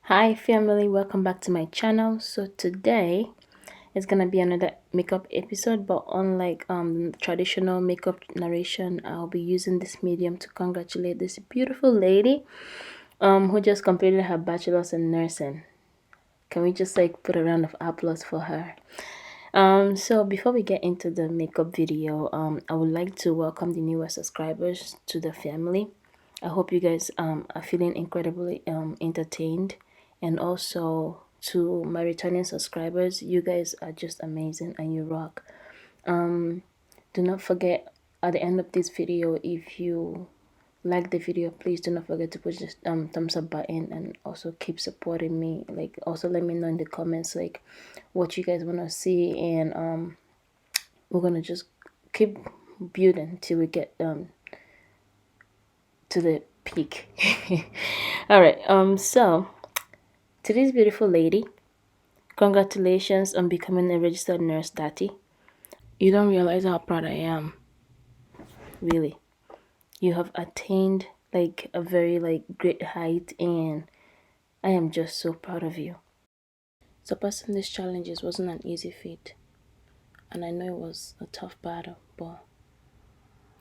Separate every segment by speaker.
Speaker 1: Hi family, welcome back to my channel. So today is gonna be another makeup episode, but unlike traditional makeup narration, I'll be using this medium to congratulate this beautiful lady who just completed her bachelor's in nursing. Can we just like put a round of applause for her? So before we get into the makeup video, I would like to welcome the newer subscribers to the family. I hope you guys are feeling incredibly entertained, and also to my returning subscribers, you guys are just amazing and you rock. Do not forget, at the end of this video, if you like the video, please do not forget to push this thumbs up button, and also keep supporting me. Like, also let me know in the comments like what you guys want to see, and we're gonna just keep building till we get to the peak. All right, so to this beautiful lady, congratulations on becoming a registered nurse, Daty. You don't realize how proud I am, really. You have attained like a very like great height, and I am just so proud of you. Surpassing these challenges wasn't an easy feat, and I know it was a tough battle, but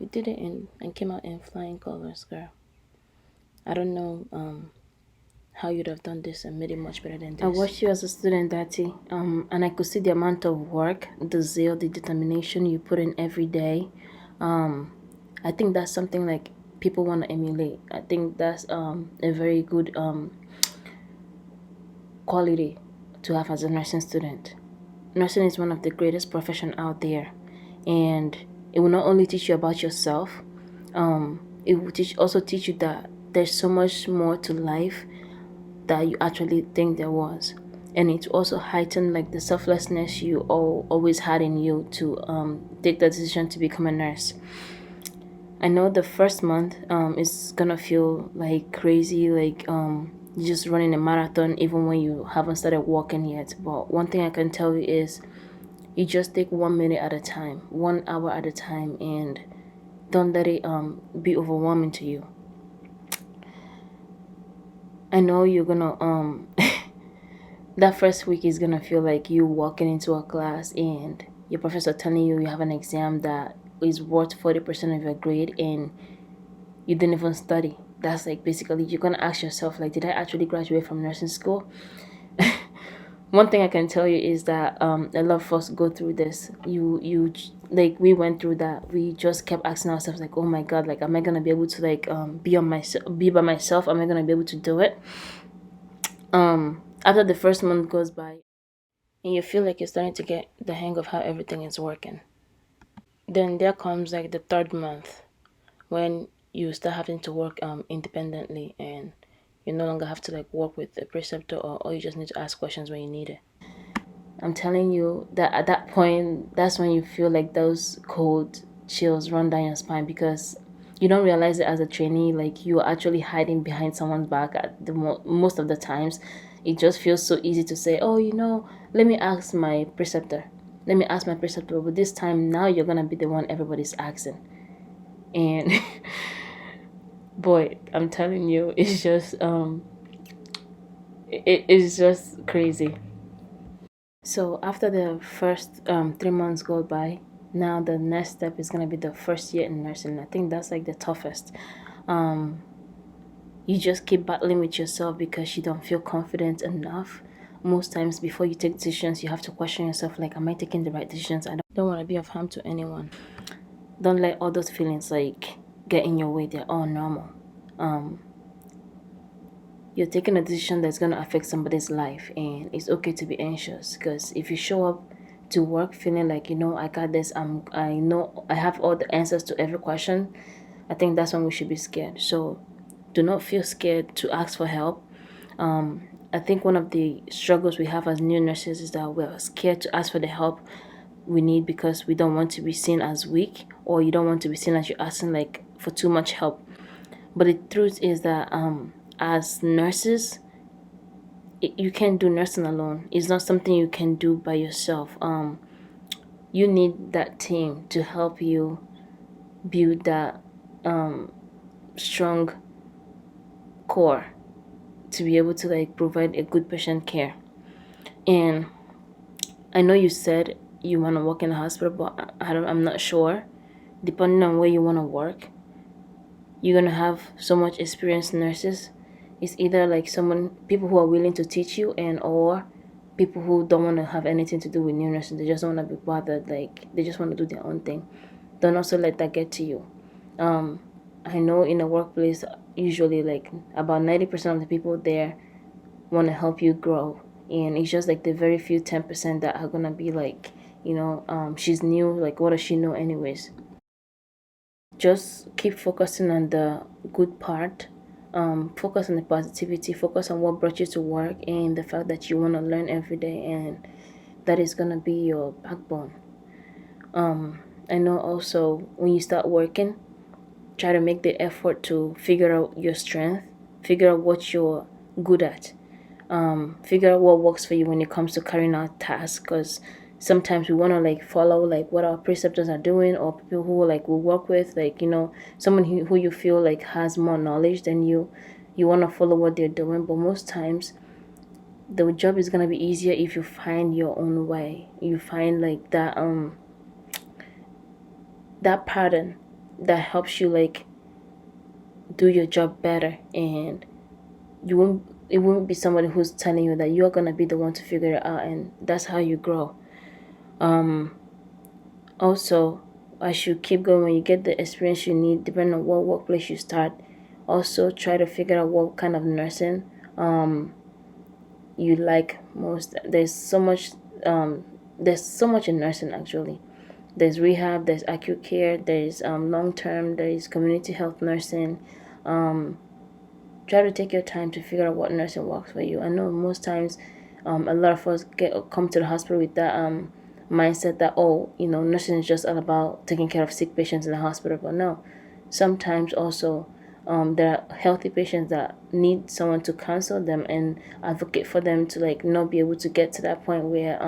Speaker 1: you did it and came out in flying colors, girl. I don't know how you'd have done this and made it much better than this. I watched you as a student, Daty, and I could see the amount of work, the zeal, the determination you put in every day. I think that's something like people want to emulate. I think that's a very good quality to have as a nursing student. Nursing is one of the greatest profession out there, and it will not only teach you about yourself, it will also teach you that there's so much more to life that you actually think there was, and it also heightened like the selflessness you always had in you to take the decision to become a nurse. I know the first month is gonna feel like crazy, like you're just running a marathon even when you haven't started walking yet. But one thing I can tell you is you just take 1 minute at a time, 1 hour at a time, and don't let it be overwhelming to you. I know you're gonna that first week is gonna feel like you walking into a class and your professor telling you you have an exam that is worth 40% of your grade, and you didn't even study. That's like basically you're gonna ask yourself like, did I actually graduate from nursing school? One thing I can tell you is that a lot of us go through this. You like, we went through that. We just kept asking ourselves like, oh my god, like, am I gonna be able to like be by myself? Am I gonna be able to do it? After the first month goes by and you feel like you're starting to get the hang of how everything is working, then there comes like the third month when you start having to work independently, and you no longer have to like work with a preceptor, or you just need to ask questions when you need it. I'm telling you that at that point, that's when you feel like those cold chills run down your spine, because you don't realize it as a trainee. Like, you're actually hiding behind someone's back at the most of the times. It just feels so easy to say, oh, let me ask my preceptor. Let me ask my preceptor. But this time, now you're gonna be the one everybody's asking. And boy, I'm telling you, it's just it is just crazy. So after the first 3 months go by, now the next step is gonna be the first year in nursing. I think that's like the toughest. You just keep battling with yourself because you don't feel confident enough. Most times before you take decisions, you have to question yourself like, am I taking the right decisions? I don't want to be of harm to anyone. Don't let all those feelings like get in your way. They're all normal. You're taking a decision that's going to affect somebody's life, and it's okay to be anxious, because if you show up to work feeling like, I got this, I know I have all the answers to every question, I think that's when we should be scared. So do not feel scared to ask for help. I think one of the struggles we have as new nurses is that we're scared to ask for the help we need because we don't want to be seen as weak, or you don't want to be seen as you're asking like for too much help. But the truth is that as nurses, you can't do nursing alone. It's not something you can do by yourself. You need that team to help you build that strong core to be able to like provide a good patient care. And I know you said you want to work in a hospital, but I'm not sure. Depending on where you want to work, you're gonna have so much experienced nurses. It's either like people who are willing to teach you, and or people who don't want to have anything to do with new nursing. They just don't want to be bothered. Like they just want to do their own thing. Don't also let that get to you. I know in a workplace, usually like about 90% of the people there want to help you grow, and it's just like the very few 10% that are gonna be like, she's new. Like, what does she know, anyways? Just keep focusing on the good part. Focus on the positivity. Focus on what brought you to work and the fact that you want to learn every day, and that is gonna be your backbone. I know also when you start working, try to make the effort to figure out your strength, figure out what you're good at, figure out what works for you when it comes to carrying out tasks. Because sometimes we want to like follow like what our preceptors are doing, or people who like we work with, like someone who you feel like has more knowledge than you want to follow what they're doing. But most times the job is going to be easier if you find your own way. You find like that pattern that helps you like do your job better, and it won't be somebody who's telling you that you're gonna be the one to figure it out, and that's how you grow. Also, as you keep going, when you get the experience you need, depending on what workplace you start, also try to figure out what kind of nursing you like most. There's so much in nursing actually. There's rehab, there's acute care, there's long-term, there's community health nursing. Try to take your time to figure out what nursing works for you. I know most times a lot of us come to the hospital with that mindset that, nursing is just all about taking care of sick patients in the hospital. But no, sometimes also there are healthy patients that need someone to counsel them and advocate for them to like not be able to get to that point where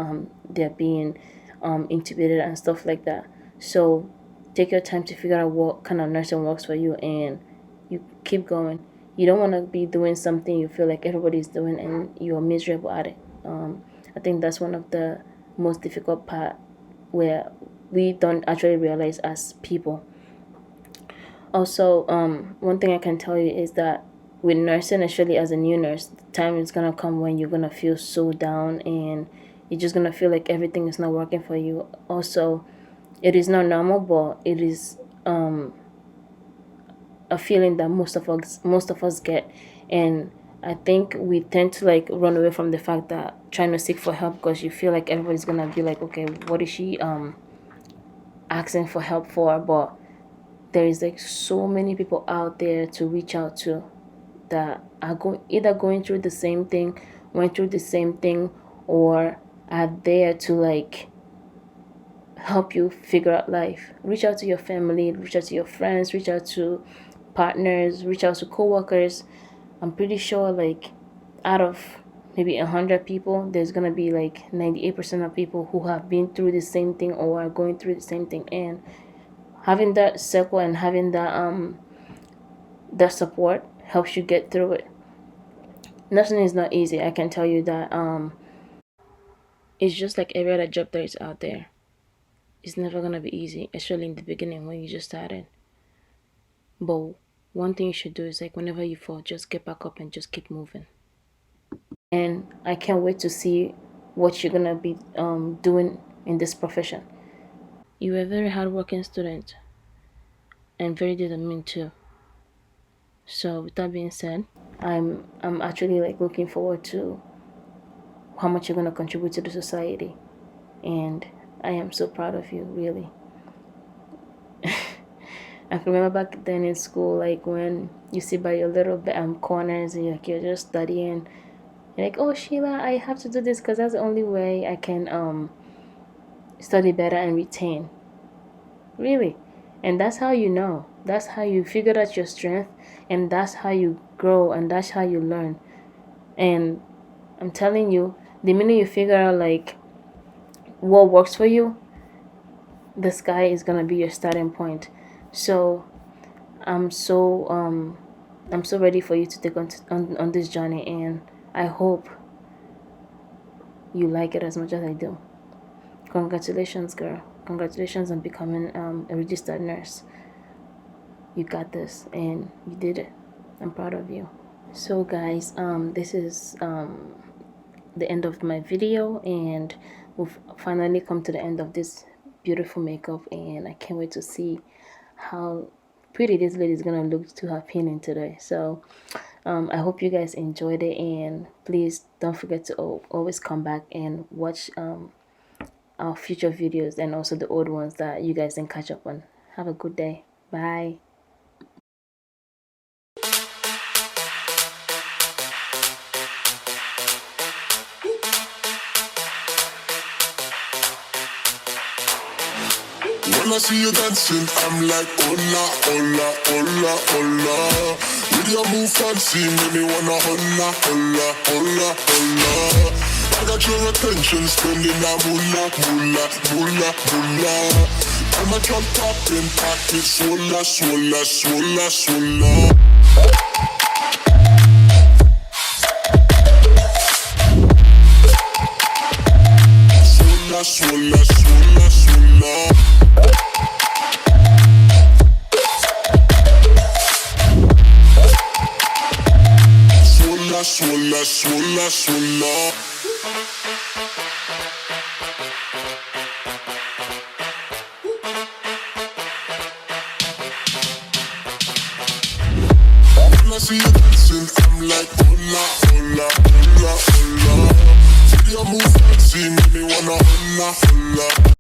Speaker 1: they're being intubated and stuff like that. So take your time to figure out what kind of nursing works for you, and you keep going. You don't want to be doing something you feel like everybody's doing and you're miserable at it. I think that's one of the most difficult part, where we don't actually realize as people. Also, one thing I can tell you is that with nursing, especially as a new nurse, the time is gonna come when you're gonna feel so down, and you're just gonna feel like everything is not working for you. Also, it is not normal, but it is a feeling that most of us get. And I think we tend to like run away from the fact that trying to seek for help, because you feel like everybody's gonna be like, okay, what is she asking for help for? But there is like so many people out there to reach out to that are going through the same thing, went through the same thing, or are there to like help you figure out life. Reach out to your family, reach out to your friends, reach out to partners, reach out to coworkers. I'm pretty sure like out of maybe 100 people, there's gonna be like 98% of people who have been through the same thing or are going through the same thing. And having that circle and having that support helps you get through it. Nothing is not easy, I can tell you that. It's just like every other job that is out there. It's never gonna be easy, especially in the beginning when you just started. But one thing you should do is like whenever you fall, just get back up and just keep moving. And I can't wait to see what you're gonna be doing in this profession. You're a very hardworking student and very determined too. So with that being said, I'm actually like looking forward to how much you're gonna contribute to the society, and I am so proud of you, really. I can remember back then in school, like when you sit by your little corners and you're just studying. You're like, oh Sheila, I have to do this because that's the only way I can study better and retain. Really, and that's how you know. That's how you figure out your strength, and that's how you grow, and that's how you learn. And I'm telling you, the minute you figure out like what works for you, the sky is gonna be your starting point. So I'm so I'm so ready for you to take on this journey, and I hope you like it as much as I do. Congratulations, girl. Congratulations on becoming a registered nurse. You got this, and you did it. I'm proud of you. So guys, this is the end of my video, and we've finally come to the end of this beautiful makeup, and I can't wait to see how pretty this lady is gonna look to her pinning today. So I hope you guys enjoyed it, and please don't forget to always come back and watch our future videos, and also the old ones that you guys can catch up on. Have a good day. Bye.
Speaker 2: When I see you dancing, I'm like, hola, hola, hola, hola. With your move fancy, make me wanna hola, hola, hola, hola. I got your attention, spending that moolah, moolah, moolah, moolah. I'm a drop popping, pocket, swola, swola, swola, swola. Swola, swola, swola, swola. Swola, swola, swola. When I see you dancing, I'm like, hola, hola, hola, hola. See your move fancy, make me wanna hola, hola.